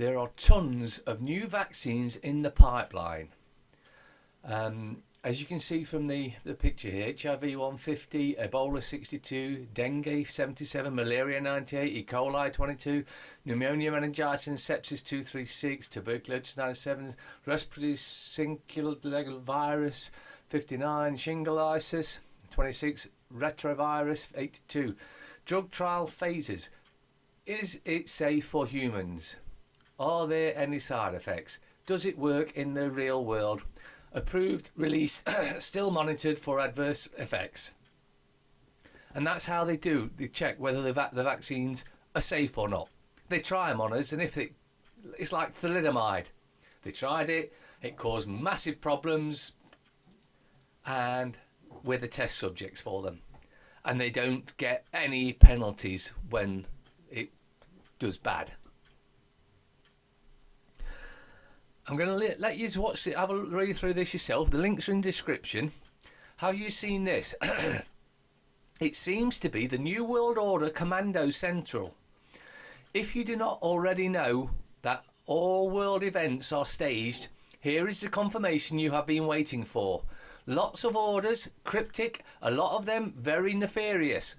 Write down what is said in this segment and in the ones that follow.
there are tons of new vaccines in the pipeline. As you can see from the picture here, HIV 150, Ebola 62, dengue 77, malaria 98, E. coli 22, pneumonia, meningitis and sepsis 236, tuberculosis 97, respiratory syncytial virus 59, shingleitis 26, retrovirus 82. Drug trial phases. Is it safe for humans? Are there any side effects? Does it work in the real world? Approved, released, still monitored for adverse effects. And that's how they do. They check whether the vaccines are safe or not. They try them on us, and if it's like thalidomide. They tried it, it caused massive problems, and we're the test subjects for them. And they don't get any penalties when it does bad. I'm going to let you watch it, have a read through this yourself. The links are in the description. Have you seen this? It seems to be the New World Order Commando Central. If you do not already know that all world events are staged, here is the confirmation you have been waiting for. Lots of orders, cryptic, a lot of them very nefarious.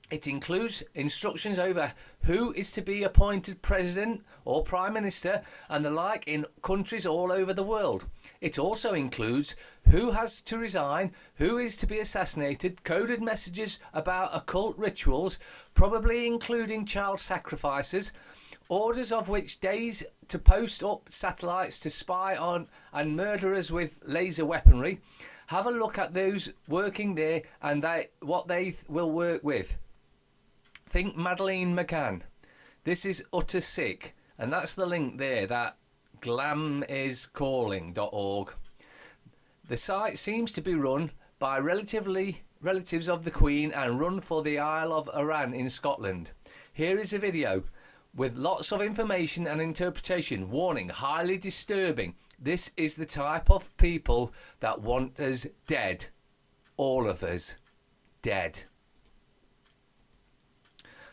It includes instructions over who is to be appointed president or prime minister and the like in countries all over the world. It also includes who has to resign, who is to be assassinated, coded messages about occult rituals, probably including child sacrifices, orders of which days to post up satellites to spy on and murderers with laser weaponry. Have a look at those working there and what they will work with. Think Madeleine McCann. This is utter sick. And that's the link there, that glamiscalling.org. The site seems to be run by relatives of the Queen and run for the Isle of Arran in Scotland. Here is a video with lots of information and interpretation. Warning, highly disturbing. This is the type of people that want us dead. All of us dead.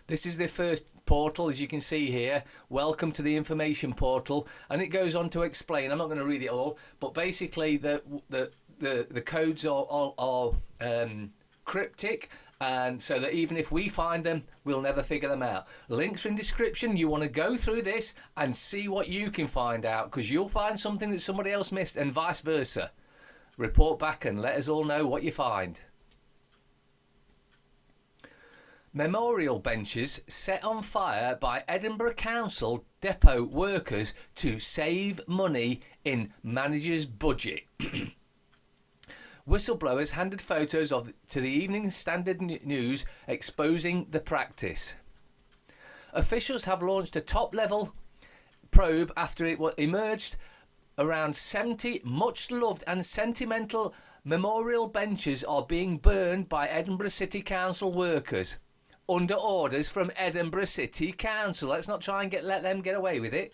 This is the first portal, as you can see here. Welcome to the information portal, and it goes on to explain. I'm not going to read it all, but basically the codes are cryptic, and so that even if we find them, we'll never figure them out. Links are in description. You want to go through this and see what you can find out, because you'll find something that somebody else missed, and vice versa. Report back and let us all know what you find. Memorial benches set on fire by Edinburgh Council depot workers to save money in manager's budget. Whistleblowers handed photos to the Evening Standard News exposing the practice. Officials have launched a top-level probe after it emerged around 70 much-loved and sentimental memorial benches are being burned by Edinburgh City Council workers. Under orders from Edinburgh City Council. Let's not try and let them get away with it.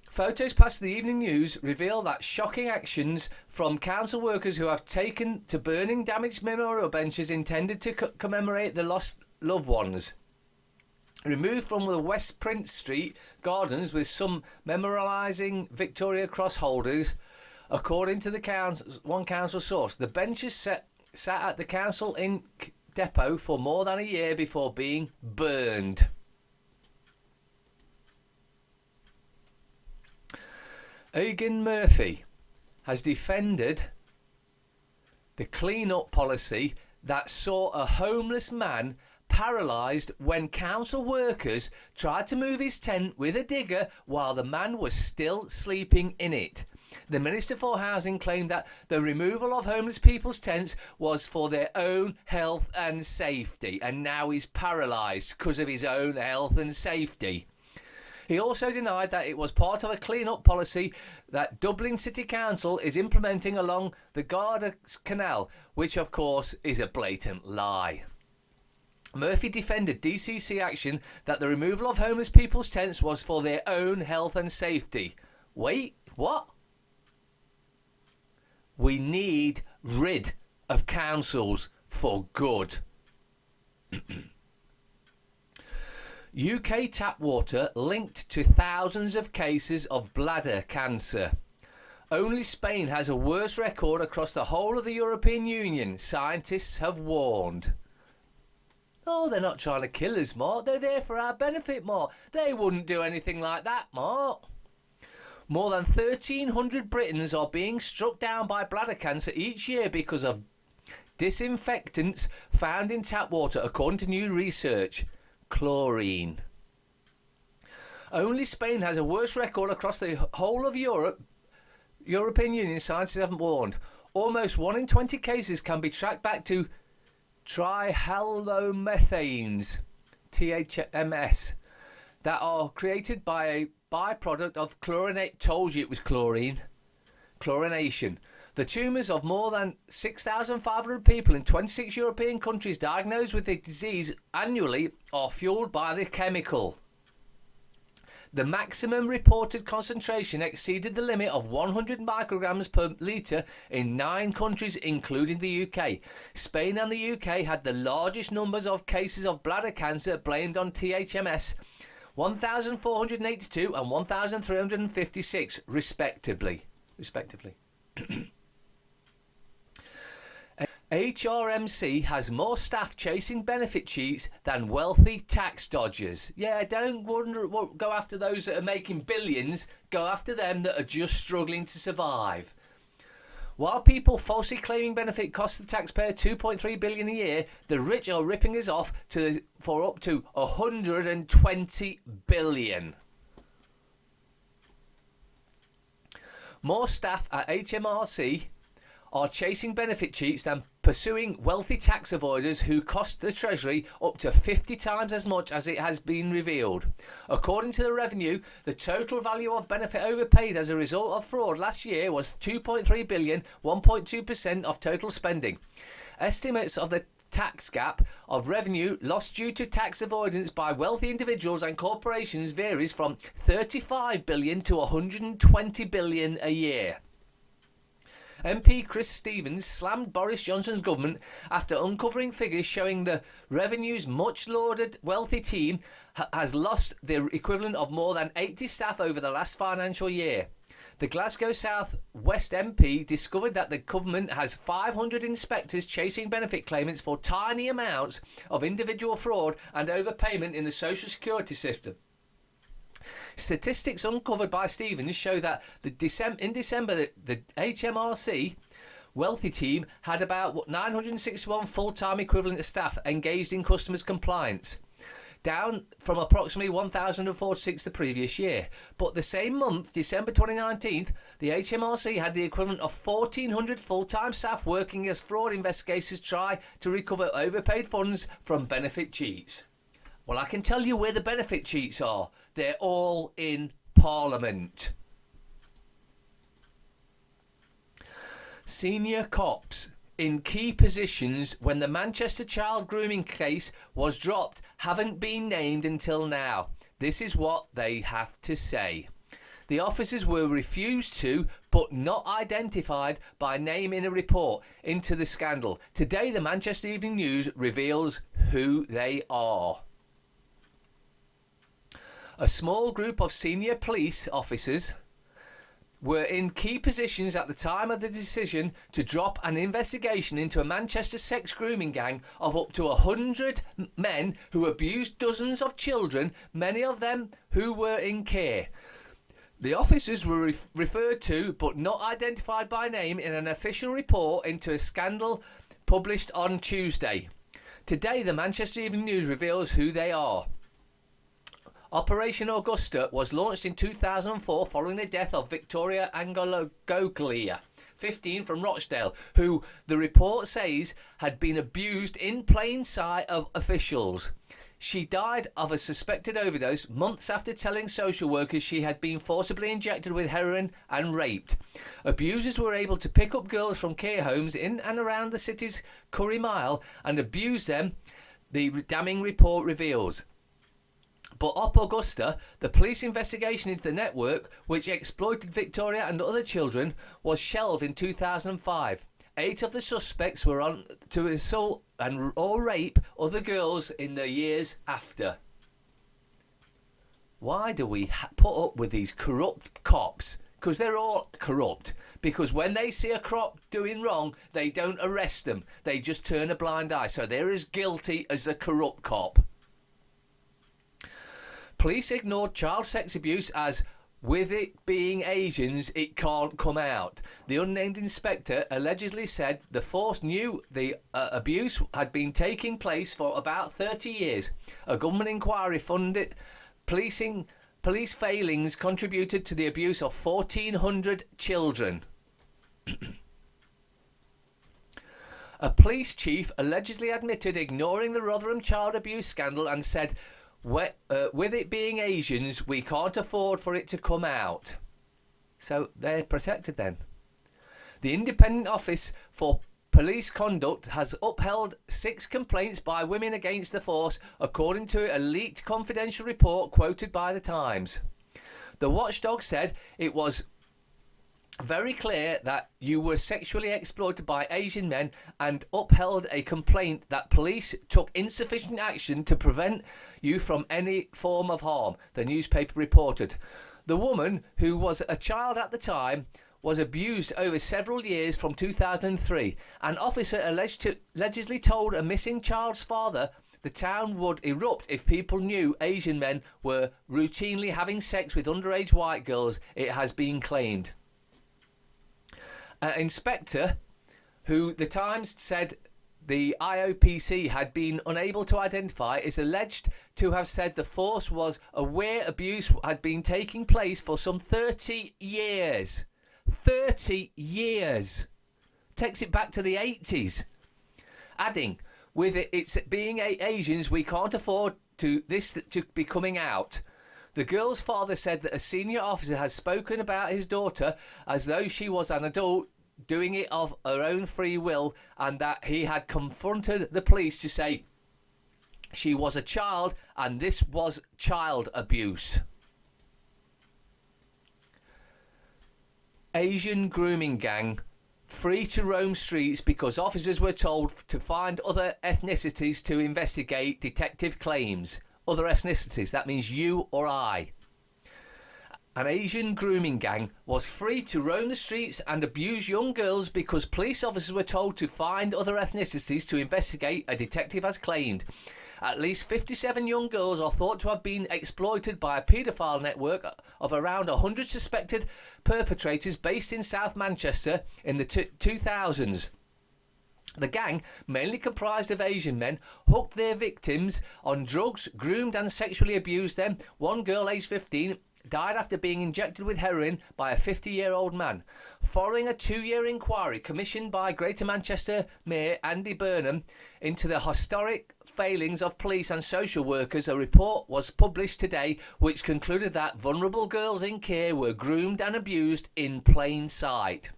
Photos past the Evening News reveal that shocking actions from council workers who have taken to burning damaged memorial benches intended to commemorate the lost loved ones. Removed from the West Prince Street gardens with some memorialising Victoria Cross holders, according to the one council source. The benches sat at the council depot for more than a year before being burned. Egan Murphy has defended the clean-up policy that saw a homeless man paralysed when council workers tried to move his tent with a digger while the man was still sleeping in it. The Minister for Housing claimed that the removal of homeless people's tents was for their own health and safety, and now he's paralysed because of his own health and safety. He also denied that it was part of a clean-up policy that Dublin City Council is implementing along the Garda Canal, which of course is a blatant lie. Murphy defended DCC action that the removal of homeless people's tents was for their own health and safety. Wait, what? We need rid of councils for good. UK tap water linked to thousands of cases of bladder cancer. Only Spain has a worse record across the whole of the European Union, scientists have warned. Oh, they're not trying to kill us, Mark. They're there for our benefit, Mark. They wouldn't do anything like that, Mark. More than 1,300 Britons are being struck down by bladder cancer each year because of disinfectants found in tap water, according to new research. Chlorine. Only Spain has a worse record across the whole of European Union, scientists haven't warned. Almost 1 in 20 cases can be tracked back to trihalomethanes, HRMC, that are created by a byproduct of chlorinate. Told you it was chlorine. Chlorination. The tumours of more than 6,500 people in 26 European countries diagnosed with the disease annually are fuelled by the chemical. The maximum reported concentration exceeded the limit of 100 micrograms per litre in 9 countries, including the UK. Spain and the UK had the largest numbers of cases of bladder cancer blamed on THMS, 1,482 and 1,356, respectively. HRMC has more staff chasing benefit cheats than wealthy tax dodgers. Yeah, don't go after those that are making billions. Go after them that are just struggling to survive. While people falsely claiming benefit costs the taxpayer $2.3 billion a year, the rich are ripping us off for up to $120 billion. More staff at HMRC are chasing benefit cheats than pursuing wealthy tax avoiders who cost the Treasury up to 50 times as much, as it has been revealed. According to the Revenue, the total value of benefit overpaid as a result of fraud last year was $2.3 billion, 1.2% of total spending. Estimates of the tax gap of revenue lost due to tax avoidance by wealthy individuals and corporations varies from $35 billion to $120 billion a year. MP Chris Stevens slammed Boris Johnson's government after uncovering figures showing the Revenue's much-lauded wealthy team has lost the equivalent of more than 80 staff over the last financial year. The Glasgow South West MP discovered that the government has 500 inspectors chasing benefit claimants for tiny amounts of individual fraud and overpayment in the social security system. Statistics uncovered by Stevens show that in December, the HMRC wealthy team had about 961 full-time equivalent staff engaged in customers' compliance, down from approximately 1,046 the previous year. But the same month, December 2019, the HMRC had the equivalent of 1,400 full-time staff working as fraud investigators try to recover overpaid funds from benefit cheats. Well, I can tell you where the benefit cheats are. They're all in Parliament. Senior cops in key positions when the Manchester child grooming case was dropped haven't been named until now. This is what they have to say. The officers were refused to, but not identified by name in a report into the scandal. Today, the Manchester Evening News reveals who they are. A small group of senior police officers were in key positions at the time of the decision to drop an investigation into a Manchester sex grooming gang of up to 100 men who abused dozens of children, many of them who were in care. The officers were referred to but not identified by name in an official report into a scandal published on Tuesday. Today, the Manchester Evening News reveals who they are. Operation Augusta was launched in 2004 following the death of Victoria Angologoglia, 15, from Rochdale, who the report says had been abused in plain sight of officials. She died of a suspected overdose months after telling social workers she had been forcibly injected with heroin and raped. Abusers were able to pick up girls from care homes in and around the city's Curry Mile and abuse them, the damning report reveals. But Op Augusta, the police investigation into the network, which exploited Victoria and other children, was shelved in 2005. 8 of the suspects were on to assault and or rape other girls in the years after. why do we put up with these corrupt cops? Because they're all corrupt. Because when they see a cop doing wrong, they don't arrest them. They just turn a blind eye. So they're as guilty as the corrupt cop. Police ignored child sex abuse as, with it being Asians, it can't come out. The unnamed inspector allegedly said the force knew the abuse had been taking place for about 30 years. A government inquiry funded police failings contributed to the abuse of 1,400 children. A police chief allegedly admitted ignoring the Rotherham child abuse scandal and said, with it being Asians, we can't afford for it to come out. So they're protected then. The Independent Office for Police Conduct has upheld 6 complaints by women against the force, according to a leaked confidential report quoted by The Times. The watchdog said it was very clear that you were sexually exploited by Asian men and upheld a complaint that police took insufficient action to prevent you from any form of harm, the newspaper reported. The woman, who was a child at the time, was abused over several years from 2003. An officer allegedly told a missing child's father the town would erupt if people knew Asian men were routinely having sex with underage white girls, it has been claimed. An inspector, who The Times said the IOPC had been unable to identify, is alleged to have said the force was aware abuse had been taking place for some 30 years. 30 years. Takes it back to the 80s. Adding, with it's being Asians, we can't afford this to be coming out. The girl's father said that a senior officer has spoken about his daughter as though she was an adult doing it of her own free will, and that he had confronted the police to say she was a child and this was child abuse. Asian grooming gang free to roam streets because officers were told to find other ethnicities to investigate detective claims. Other ethnicities, that means you or I. An Asian grooming gang was free to roam the streets and abuse young girls because police officers were told to find other ethnicities to investigate, a detective has claimed. At least 57 young girls are thought to have been exploited by a paedophile network of around 100 suspected perpetrators based in South Manchester in the 2000s. The gang, mainly comprised of Asian men, hooked their victims on drugs, groomed and sexually abused them. One girl, aged 15, died after being injected with heroin by a 50-year-old man. Following a 2-year inquiry commissioned by Greater Manchester Mayor Andy Burnham into the historic failings of police and social workers, a report was published today which concluded that vulnerable girls in care were groomed and abused in plain sight.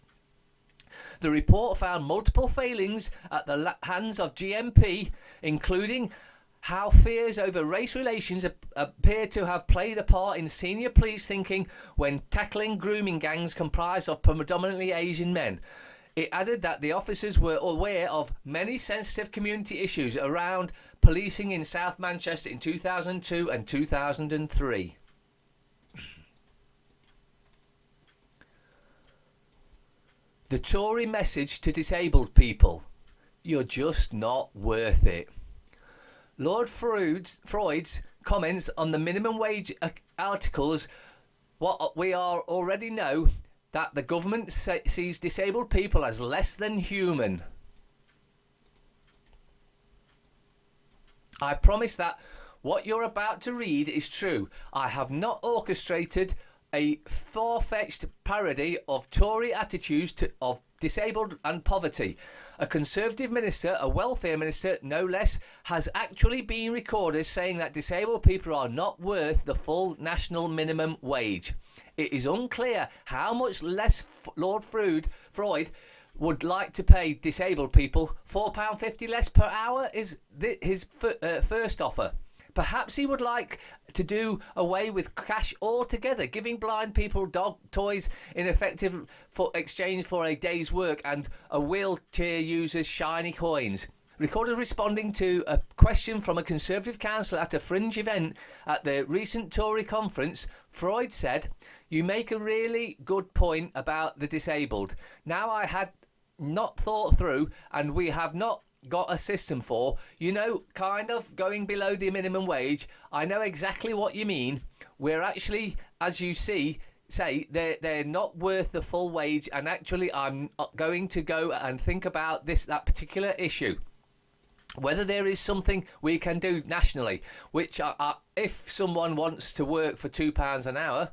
The report found multiple failings at the hands of GMP, including how fears over race relations appear to have played a part in senior police thinking when tackling grooming gangs comprised of predominantly Asian men. It added that the officers were aware of many sensitive community issues around policing in South Manchester in 2002 and 2003. The Tory message to disabled people: you're just not worth it. Lord Freud's comments on the minimum wage articles, what we already know, that the government sees disabled people as less than human. I promise that what you're about to read is true. I have not orchestrated a far-fetched parody of Tory attitudes of disabled and poverty. A Conservative minister, a welfare minister no less, has actually been recorded saying that disabled people are not worth the full national minimum wage. It is unclear how much less Lord Freud would like to pay disabled people. £4.50 less per hour is his first offer. Perhaps he would like to do away with cash altogether, giving blind people dog toys in effective for exchange for a day's work and a wheelchair user's shiny coins. Recorded responding to a question from a Conservative councillor at a fringe event at the recent Tory conference, Freud said, "You make a really good point about the disabled. Now I had not thought through, and we have not got a system for, kind of going below the minimum wage. I know exactly what you mean. We're actually, as you say they're not worth the full wage, and actually I'm going to go and think about that particular issue. Whether there is something we can do nationally, which if someone wants to work for £2 an hour,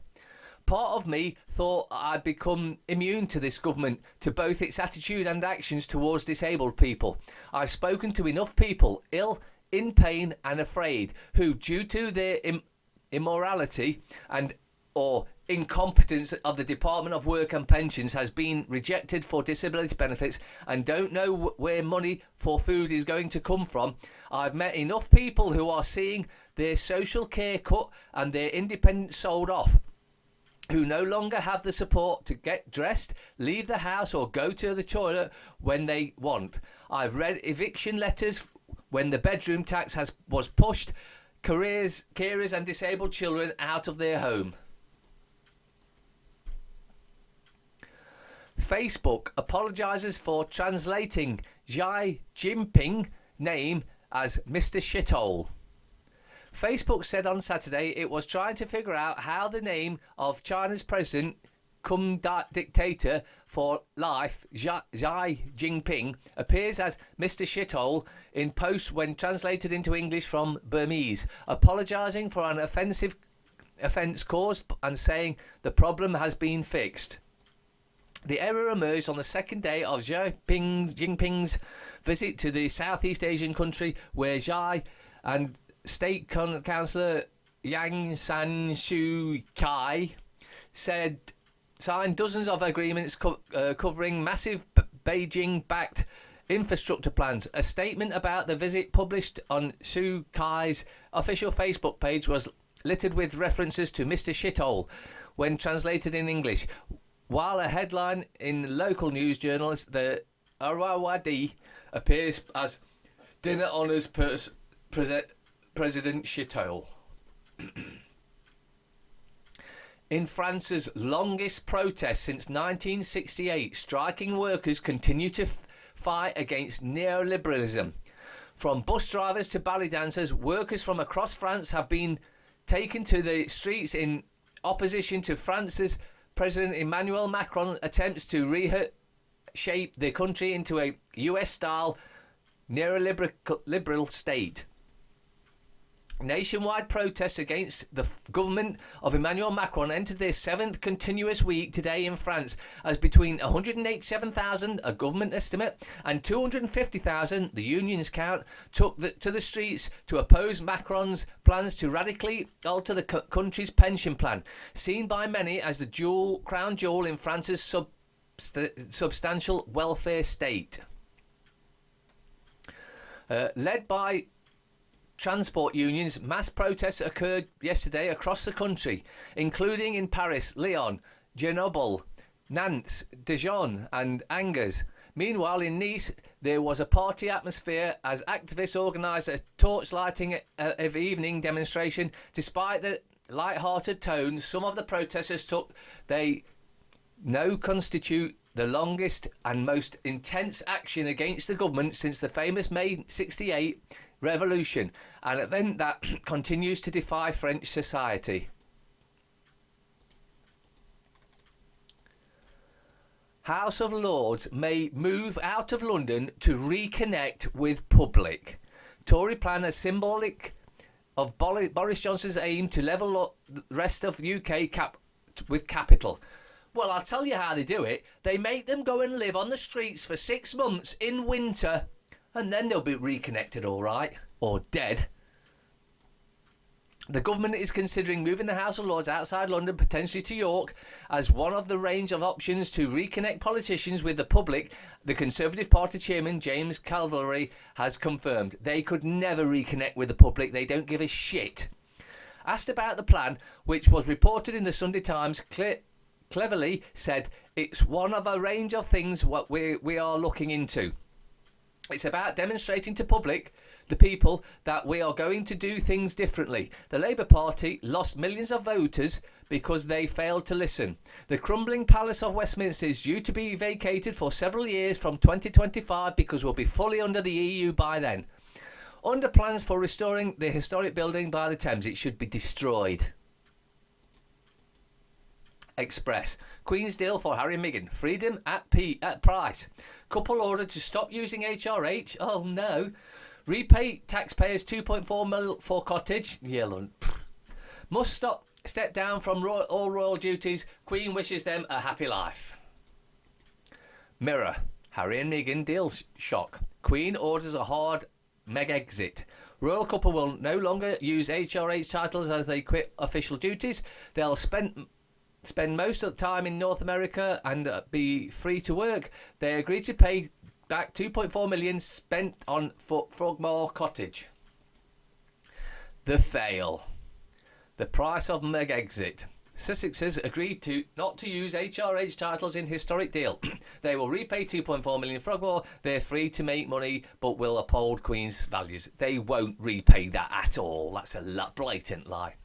part of me thought I'd become immune to this government, to both its attitude and actions towards disabled people. I've spoken to enough people, ill, in pain and afraid, who, due to their immorality and or incompetence of the Department of Work and Pensions, has been rejected for disability benefits and don't know where money for food is going to come from. I've met enough people who are seeing their social care cut and their independence sold off, who no longer have the support to get dressed, leave the house or go to the toilet when they want. I've read eviction letters when the bedroom tax was pushed carers and disabled children out of their home. Facebook apologises for translating Xi Jinping name as Mr. Shithole. Facebook said on Saturday it was trying to figure out how the name of China's president cum dictator for life, Xi Jinping, appears as Mr. Shithole in posts when translated into English from Burmese, apologising for an offence caused and saying the problem has been fixed. The error emerged on the second day of Xi Jinping's visit to the Southeast Asian country, where Xi and State Councillor Yang San-Shu Kai signed dozens of agreements covering massive Beijing-backed infrastructure plans. A statement about the visit published on Shu Kai's official Facebook page was littered with references to Mr. Shithole when translated in English, while a headline in local news journals, the Irrawaddy, appears as dinner honours President Shithole. In France's longest protest since 1968, striking workers continue to fight against neoliberalism. From bus drivers to ballet dancers, workers from across France have been taken to the streets in opposition to France's President Emmanuel Macron's attempts to reshape the country into a US-style neoliberal state. Nationwide protests against the government of Emmanuel Macron entered their seventh continuous week today in France, as between 187,000, a government estimate, and 250,000, the unions count, took to the streets to oppose Macron's plans to radically alter the country's pension plan, seen by many as the crown jewel in France's substantial welfare state. Led by transport unions, mass protests occurred yesterday across the country, including in Paris, Lyon, Grenoble, Nantes, Dijon and Angers. Meanwhile, in Nice, there was a party atmosphere as activists organised a torch-lighting of evening demonstration. Despite the light-hearted tone some of the protesters took, they now constitute the longest and most intense action against the government since the famous May 68 revolution, an event that continues to defy French society. House of Lords may move out of London to reconnect with public. Tory plan is symbolic of Boris Johnson's aim to level up the rest of the UK with capital. Well, I'll tell you how they do it. They make them go and live on the streets for 6 months in winter, and then they'll be reconnected all right, or dead. The government is considering moving the House of Lords outside London, potentially to York, as one of the range of options to reconnect politicians with the public. The Conservative Party chairman, James Calvary, has confirmed they could never reconnect with the public. They don't give a shit. Asked about the plan, which was reported in the Sunday Times, cleverly said it's one of a range of things what we are looking into. It's about demonstrating to the people, that we are going to do things differently. The Labour Party lost millions of voters because they failed to listen. The crumbling Palace of Westminster is due to be vacated for several years from 2025 because we'll be fully under the EU by then. Under plans for restoring the historic building by the Thames, it should be destroyed. Express. Queen's deal for Harry and Meghan. Freedom at price. Couple ordered to stop using HRH. Oh no. Repay taxpayers 2.4 mil for cottage. Yeah, must step down from all royal duties. Queen wishes them a happy life. Mirror. Harry and Meghan deal shock. Queen orders a hard Meg exit. Royal couple will no longer use HRH titles as they quit official duties. They'll spend most of the time in North America and be free to work. They agreed to pay back 2.4 million spent on Frogmore Cottage. The fail. The price of Meg exit. Sussexes agreed not to use HRH titles in historic deal. They will repay 2.4 million Frogmore. They're free to make money, but will uphold Queen's values. They won't repay that at all. That's a blatant lie.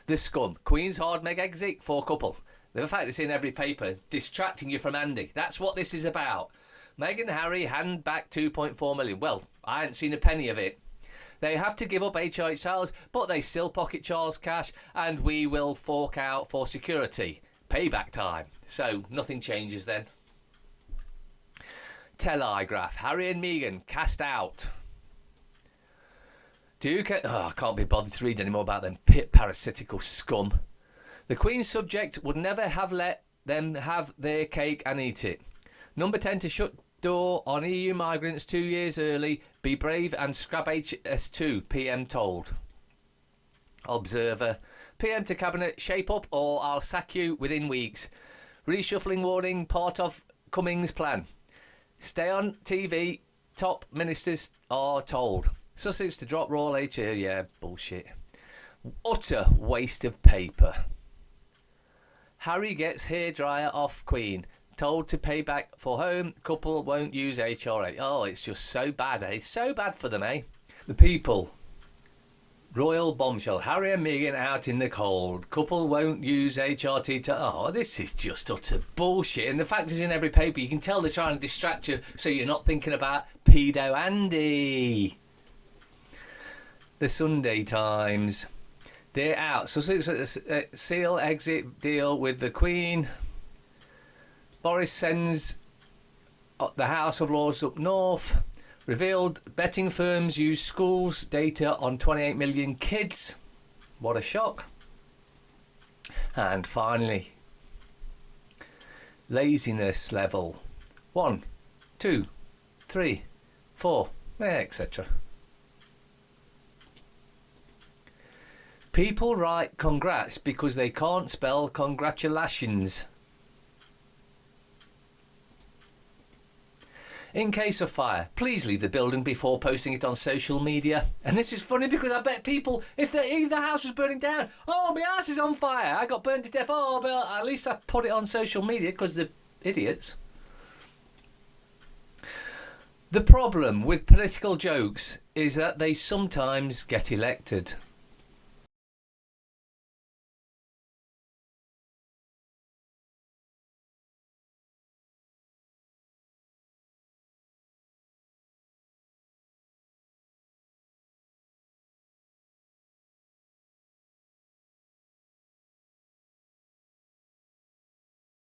The scum. Queen's hard Meg exit for couple. The fact it's in every paper, distracting you from Andy. That's what this is about. Meghan and Harry hand back 2.4 million. Well, I ain't seen a penny of it. They have to give up HRH titles, but they still pocket Charles' cash, and we will fork out for security. Payback time. So nothing changes then. Telegraph. Harry and Meghan cast out. I can't be bothered to read any more about them parasitical scum. The Queen's subject would never have let them have their cake and eat it. Number 10 to shut door on EU migrants 2 years early. Be brave and scrap HS2, PM told. Observer. PM to Cabinet, shape up or I'll sack you within weeks. Reshuffling warning, part of Cummings' plan. Stay on TV, top ministers are told. Sussex to drop Royal HA, yeah, bullshit. Utter waste of paper. Harry gets hairdryer off Queen. Told to pay back for home. Couple won't use HRA. Oh, it's just so bad, eh? So bad for them, eh? The People. Royal bombshell. Harry and Meghan out in the cold. Couple won't use HRT to... Oh, this is just utter bullshit. And the fact is in every paper. You can tell they're trying to distract you so you're not thinking about pedo Andy. The Sunday Times. They're out. So seal exit deal with the Queen. Boris sends the House of Lords up north. Revealed betting firms use schools data on 28 million kids. What a shock. And finally, laziness level 1, 2, 3, 4, etc. People write congrats because they can't spell congratulations. In case of fire, please leave the building before posting it on social media. And this is funny because I bet people, if the house was burning down, oh, my house is on fire, I got burned to death, oh, but at least I put it on social media because they're idiots. The problem with political jokes is that they sometimes get elected.